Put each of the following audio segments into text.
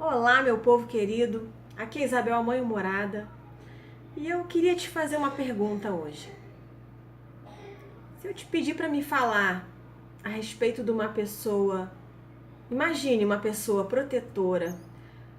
Olá, meu povo querido, aqui é Isabel, a mãe humorada, e eu queria te fazer uma pergunta hoje. Se eu te pedir para me falar a respeito de uma pessoa, imagine uma pessoa protetora,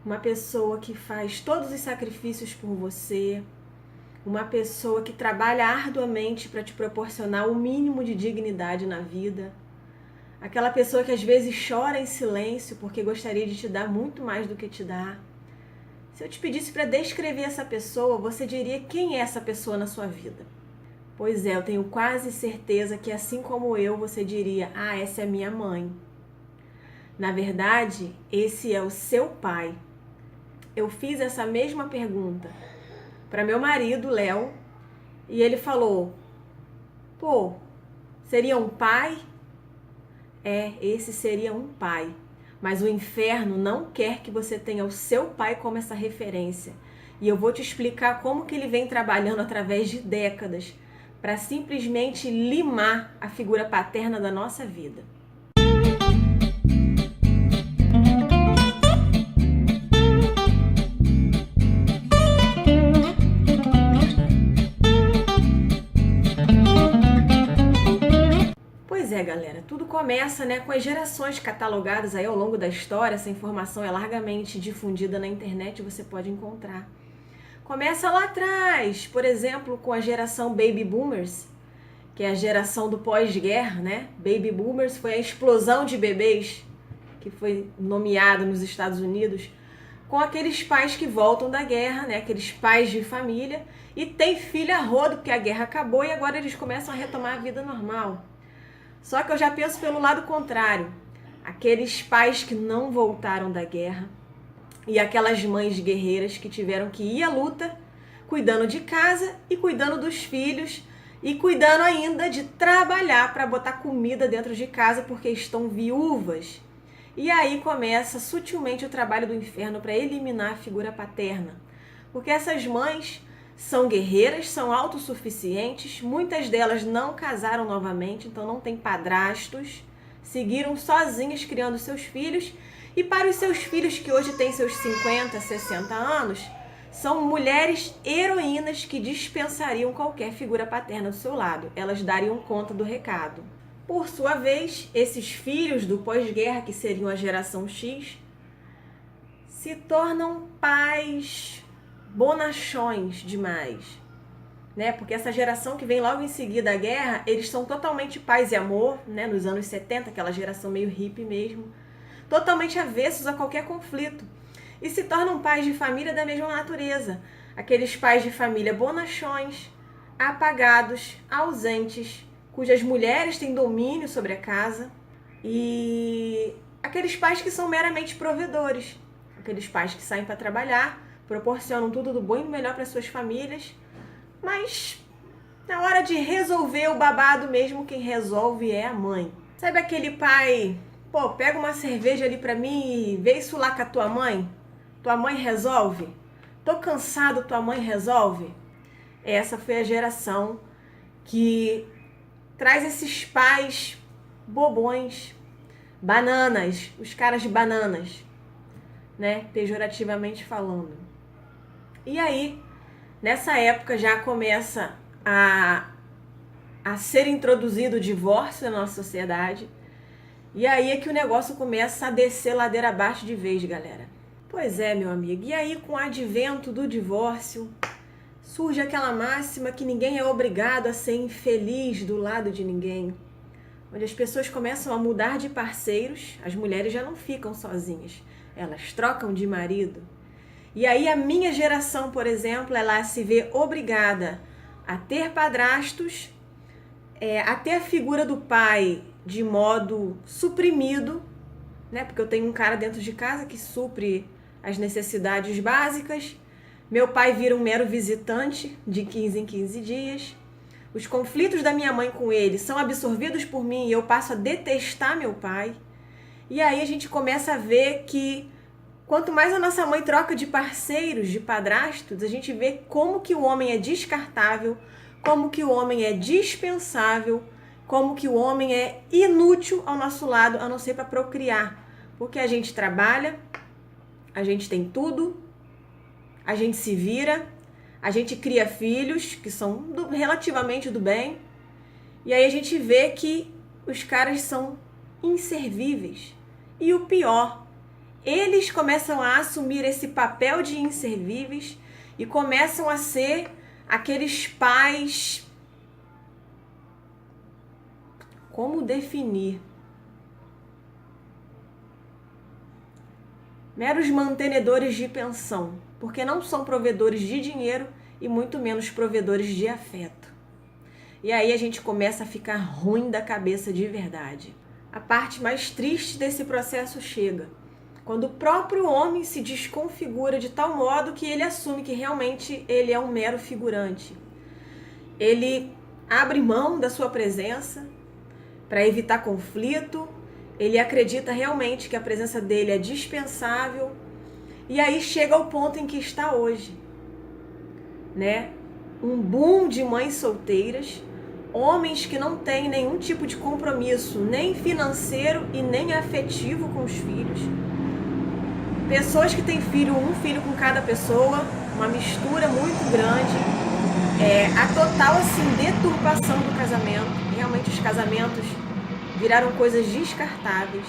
uma pessoa que faz todos os sacrifícios por você, uma pessoa que trabalha arduamente para te proporcionar o mínimo de dignidade na vida, aquela pessoa que às vezes chora em silêncio porque gostaria de te dar muito mais do que te dá. Se eu te pedisse para descrever essa pessoa, você diria quem é essa pessoa na sua vida? Pois é, eu tenho quase certeza que assim como eu, você diria: ah, essa é minha mãe. Na verdade, esse é o seu pai. Eu fiz essa mesma pergunta para meu marido, Léo, e ele falou: pô, seria um pai? É, esse seria um pai. Mas o inferno não quer que você tenha o seu pai como essa referência. E eu vou te explicar como que ele vem trabalhando através de décadas para simplesmente limar a figura paterna da nossa vida. Pois é, galera, tudo começa, com as gerações catalogadas aí ao longo da história. Essa informação é largamente difundida na internet, você pode encontrar. Começa lá atrás, por exemplo, com a geração Baby Boomers, que é a geração do pós-guerra, Baby Boomers foi a explosão de bebês que foi nomeada nos Estados Unidos, com aqueles pais que voltam da guerra, aqueles pais de família, e tem filho a rodo, porque a guerra acabou e agora eles começam a retomar a vida normal. Só que eu já penso pelo lado contrário, aqueles pais que não voltaram da guerra e aquelas mães guerreiras que tiveram que ir à luta, cuidando de casa e cuidando dos filhos e cuidando ainda de trabalhar para botar comida dentro de casa porque estão viúvas. E aí começa sutilmente o trabalho do inferno para eliminar a figura paterna. Porque essas mães são guerreiras, são autossuficientes, muitas delas não casaram novamente, então não têm padrastos, seguiram sozinhas criando seus filhos, e para os seus filhos que hoje têm seus 50, 60 anos, são mulheres heroínas que dispensariam qualquer figura paterna do seu lado, elas dariam conta do recado. Por sua vez, esses filhos do pós-guerra, que seriam a geração X, se tornam pais bonachões demais, Porque essa geração que vem logo em seguida da guerra, eles são totalmente paz e amor, nos anos 70, aquela geração meio hippie mesmo, totalmente avessos a qualquer conflito, e se tornam pais de família da mesma natureza, aqueles pais de família bonachões, apagados, ausentes, cujas mulheres têm domínio sobre a casa, e aqueles pais que são meramente provedores, aqueles pais que saem para trabalhar, proporcionam tudo do bom e do melhor para suas famílias, mas na hora de resolver o babado mesmo, quem resolve é a mãe. Sabe aquele pai, pega uma cerveja ali pra mim e vê isso lá com a tua mãe? Tua mãe resolve? Tô cansado, tua mãe resolve? Essa foi a geração que traz esses pais bobões, bananas, os caras de bananas, pejorativamente falando. E aí, nessa época já começa a ser introduzido o divórcio na nossa sociedade. E aí é que o negócio começa a descer ladeira abaixo de vez, galera. Pois é, meu amigo. E aí, com o advento do divórcio, surge aquela máxima que ninguém é obrigado a ser infeliz do lado de ninguém. Onde as pessoas começam a mudar de parceiros, as mulheres já não ficam sozinhas. Elas trocam de marido. E aí a minha geração, por exemplo, ela se vê obrigada a ter padrastos, a ter a figura do pai de modo suprimido, porque eu tenho um cara dentro de casa que supre as necessidades básicas. Meu pai vira um mero visitante de 15 em 15 dias. Os conflitos da minha mãe com ele são absorvidos por mim e eu passo a detestar meu pai. E aí a gente começa a ver que quanto mais a nossa mãe troca de parceiros, de padrastos, a gente vê como que o homem é descartável, como que o homem é dispensável, como que o homem é inútil ao nosso lado, a não ser para procriar. Porque a gente trabalha, a gente tem tudo, a gente se vira, a gente cria filhos que são relativamente do bem, e aí a gente vê que os caras são inservíveis. E o pior, eles começam a assumir esse papel de inservíveis e começam a ser aqueles pais... Como definir? Meros mantenedores de pensão, porque não são provedores de dinheiro e muito menos provedores de afeto. E aí a gente começa a ficar ruim da cabeça de verdade. A parte mais triste desse processo chega quando o próprio homem se desconfigura de tal modo que ele assume que realmente ele é um mero figurante. Ele abre mão da sua presença para evitar conflito, ele acredita realmente que a presença dele é dispensável, e aí chega ao ponto em que está hoje, né? Um boom de mães solteiras, homens que não têm nenhum tipo de compromisso, nem financeiro e nem afetivo com os filhos, pessoas que têm um filho com cada pessoa, uma mistura muito grande, a total assim, deturpação do casamento. Realmente os casamentos viraram coisas descartáveis.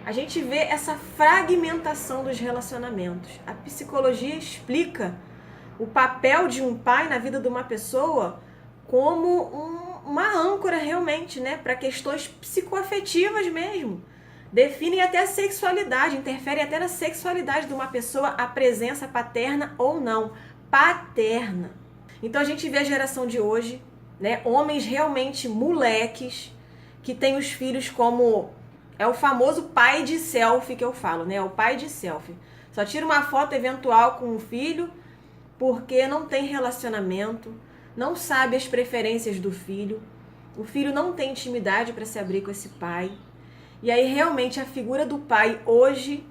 A gente vê essa fragmentação dos relacionamentos. A psicologia explica o papel de um pai na vida de uma pessoa como uma âncora realmente, né, para questões psicoafetivas mesmo. Definem até a sexualidade, interferem até na sexualidade de uma pessoa a presença paterna ou não. Paterna. Então a gente vê a geração de hoje, né, homens realmente moleques, que tem os filhos como... É o famoso pai de selfie que eu falo, né? O pai de selfie. Só tira uma foto eventual com o filho porque não tem relacionamento, não sabe as preferências do filho. O filho não tem intimidade para se abrir com esse pai. E aí realmente a figura do pai hoje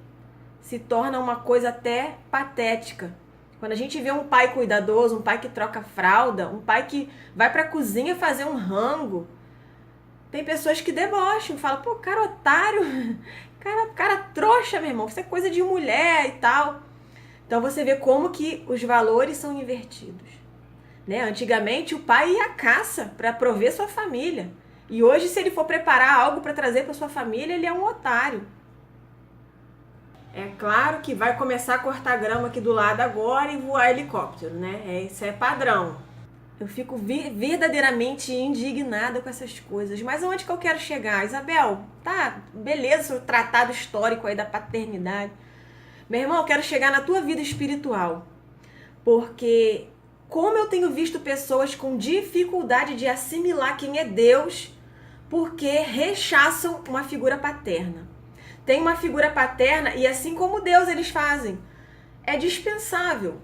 se torna uma coisa até patética. Quando a gente vê um pai cuidadoso, um pai que troca fralda, um pai que vai para a cozinha fazer um rango, tem pessoas que debocham, falam, pô, cara otário, cara trouxa, meu irmão, isso é coisa de mulher e tal. Então você vê como que os valores são invertidos, né? Antigamente o pai ia à caça para prover sua família. E hoje, se ele for preparar algo para trazer para sua família, ele é um otário. É claro que vai começar a cortar grama aqui do lado agora e voar helicóptero, né? Isso é padrão. Eu fico verdadeiramente indignada com essas coisas. Mas onde que eu quero chegar? Isabel, tá, beleza, o tratado histórico aí da paternidade. Meu irmão, eu quero chegar na tua vida espiritual. Porque como eu tenho visto pessoas com dificuldade de assimilar quem é Deus, porque rechaçam uma figura paterna. Tem uma figura paterna e assim como Deus eles fazem. É dispensável.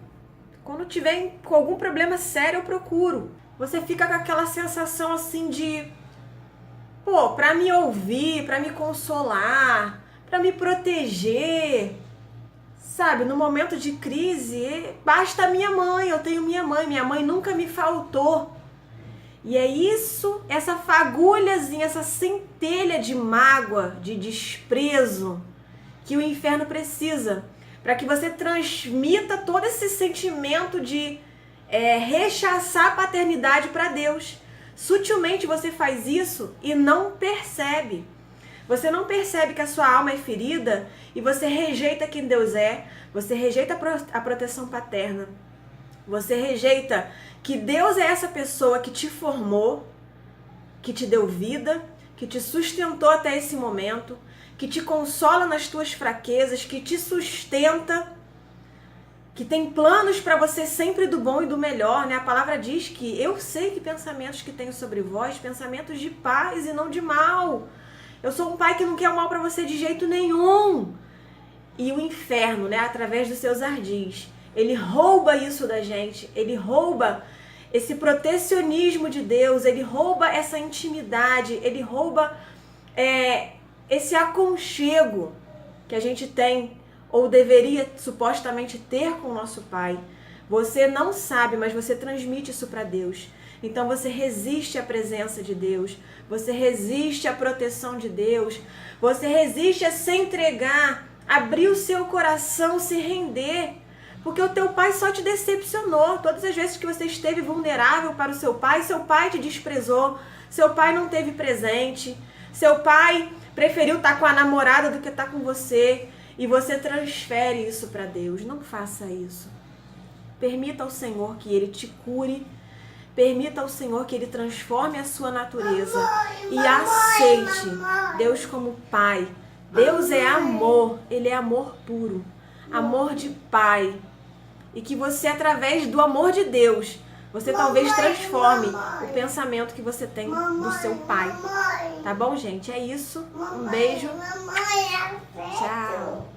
Quando tiver com algum problema sério, eu procuro. Você fica com aquela sensação assim de... Pô, pra me ouvir, pra me consolar, pra me proteger. Sabe, no momento de crise, basta a minha mãe, eu tenho minha mãe nunca me faltou. E é isso, essa fagulhazinha, essa centelha de mágoa, de desprezo, que o inferno precisa. Para que você transmita todo esse sentimento de rechaçar a paternidade para Deus. Sutilmente você faz isso e não percebe. Você não percebe que a sua alma é ferida e você rejeita quem Deus é. Você rejeita a proteção paterna. Você rejeita que Deus é essa pessoa que te formou, que te deu vida, que te sustentou até esse momento, que te consola nas tuas fraquezas, que te sustenta, que tem planos para você sempre do bom e do melhor, né? A palavra diz que eu sei que pensamentos que tenho sobre vós, pensamentos de paz e não de mal. Eu sou um pai que não quer o mal para você de jeito nenhum. E o inferno, né, através dos seus ardis, ele rouba isso da gente, ele rouba esse protecionismo de Deus, ele rouba essa intimidade, ele rouba esse aconchego que a gente tem ou deveria supostamente ter com o nosso Pai. Você não sabe, mas você transmite isso para Deus. Então você resiste à presença de Deus, você resiste à proteção de Deus, você resiste a se entregar abrir o seu coração, se render. Porque o teu pai só te decepcionou. Todas as vezes que você esteve vulnerável para o seu pai te desprezou, seu pai não teve presente, seu pai preferiu estar com a namorada do que estar com você, e você transfere isso para Deus. Não faça isso. Permita ao Senhor que Ele te cure, permita ao Senhor que Ele transforme a sua natureza e aceite Deus como Pai. Deus é amor, Ele é amor puro, amor de Pai. E que você, através do amor de Deus, você talvez transforme o pensamento que você tem do seu pai. Tá bom, gente? É isso. Um beijo. Tchau.